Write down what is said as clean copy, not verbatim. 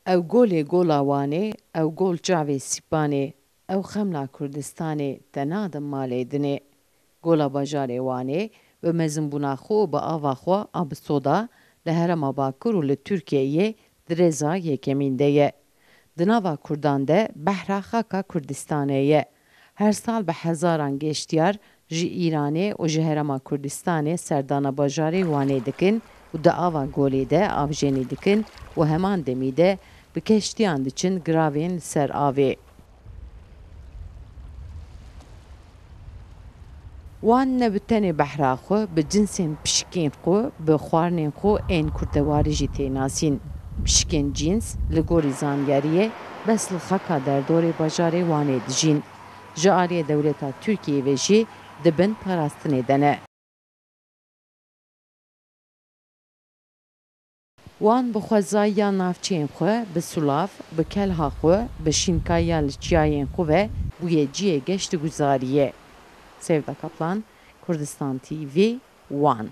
ew golê gola Wanê, ew gol çavê Sîpanê, ew xemla Kurdistanê te nadin malê dinê. Gola bajarê Wanê bi mezinbûna xwe û bi ava xwe a bi soda li Herêma Bakur û li Tirkiyeyê di rêza yekemîn de ye. Di nava Kurdan de behra xaka Kurdistanê ye. Her sal bi hezaran geştyar ji Îranê û ji Herêma Kurdistanê serdana bajarê Wanê dikin û di ava golê de avjenî dikin û heman demî de bi keştiyan diçin giravên li ser avê. Wan ne bi tenê behra xwe bi cinsên pişikên xwe bi xwarinên xwe ên kurdewarî jî tê nasîn. Pişikên cîns li gorî zangeriyê bes li xaka derdorê bajarê Wanê dijîn. Ji aliyê dewleta Tirkiyeyê ve jî dibin parastinê de ne. Wan bi xwezayiya navçeyên xwe, bi sulav, bi kelha xwe, bi şînkayiya li çiyayên xwe ve bûyê ciyê geştîguzarî ye. Sevda Kaplan, Kurdistan TV, Wan.